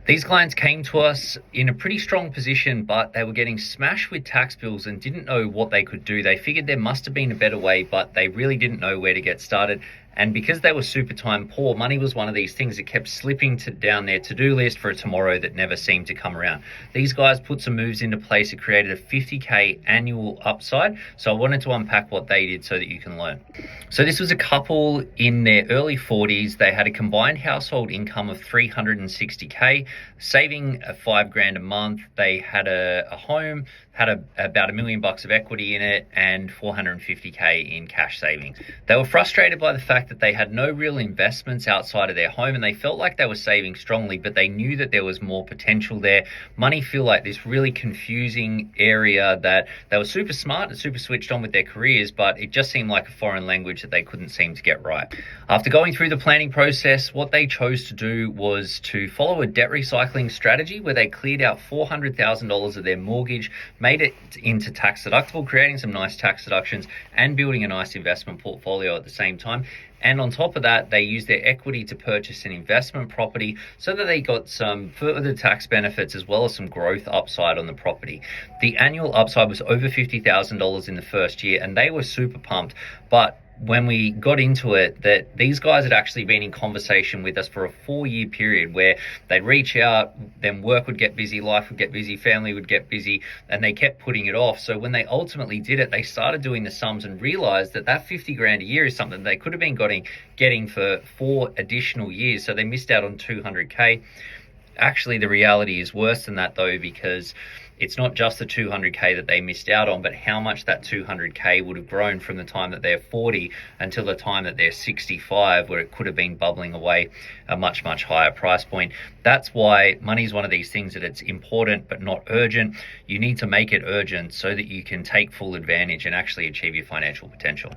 These clients came to us in a pretty strong position, but they were getting smashed with tax bills and didn't know what they could do. They figured there must have been a better way, but they really didn't know where to get started. And because they were super time poor, money was one of these things that kept slipping down their to-do list for a tomorrow that never seemed to come around. These guys put some moves into place that created a 50K annual upside. So I wanted to unpack what they did so that you can learn. So this was a couple in their early 40s. They had a combined household income of 360K, saving $5 grand a month. They had a home, had about $1 million of equity in it, and 450K in cash savings. They were frustrated by the fact that they had no real investments outside of their home, and they felt like they were saving strongly, but they knew that there was more potential there. Money feel like this really confusing area that they were super smart and super switched on with their careers, but it just seemed like a foreign language that they couldn't seem to get right. After going through the planning process, what they chose to do was to follow a debt recycling strategy where they cleared out $400,000 of their mortgage, made it into tax deductible, creating some nice tax deductions and building a nice investment portfolio at the same time. And on top of that, they used their equity to purchase an investment property so that they got some further tax benefits as well as some growth upside on the property. The annual upside was over $50,000 in the first year, and they were super pumped. But when we got into it, that these guys had actually been in conversation with us for a 4-year period where they'd reach out, then work would get busy, life would get busy, family would get busy, and they kept putting it off. So when they ultimately did it, they started doing the sums and realized that that 50 grand a year is something they could have been getting for 4 additional years. So they missed out on 200K. Actually, the reality is worse than that though, because it's not just the 200K that they missed out on, but how much that 200K would have grown from the time that they're 40 until the time that they're 65, where it could have been bubbling away a much, much higher price point. That's why money is one of these things that it's important, but not urgent. You need to make it urgent so that you can take full advantage and actually achieve your financial potential.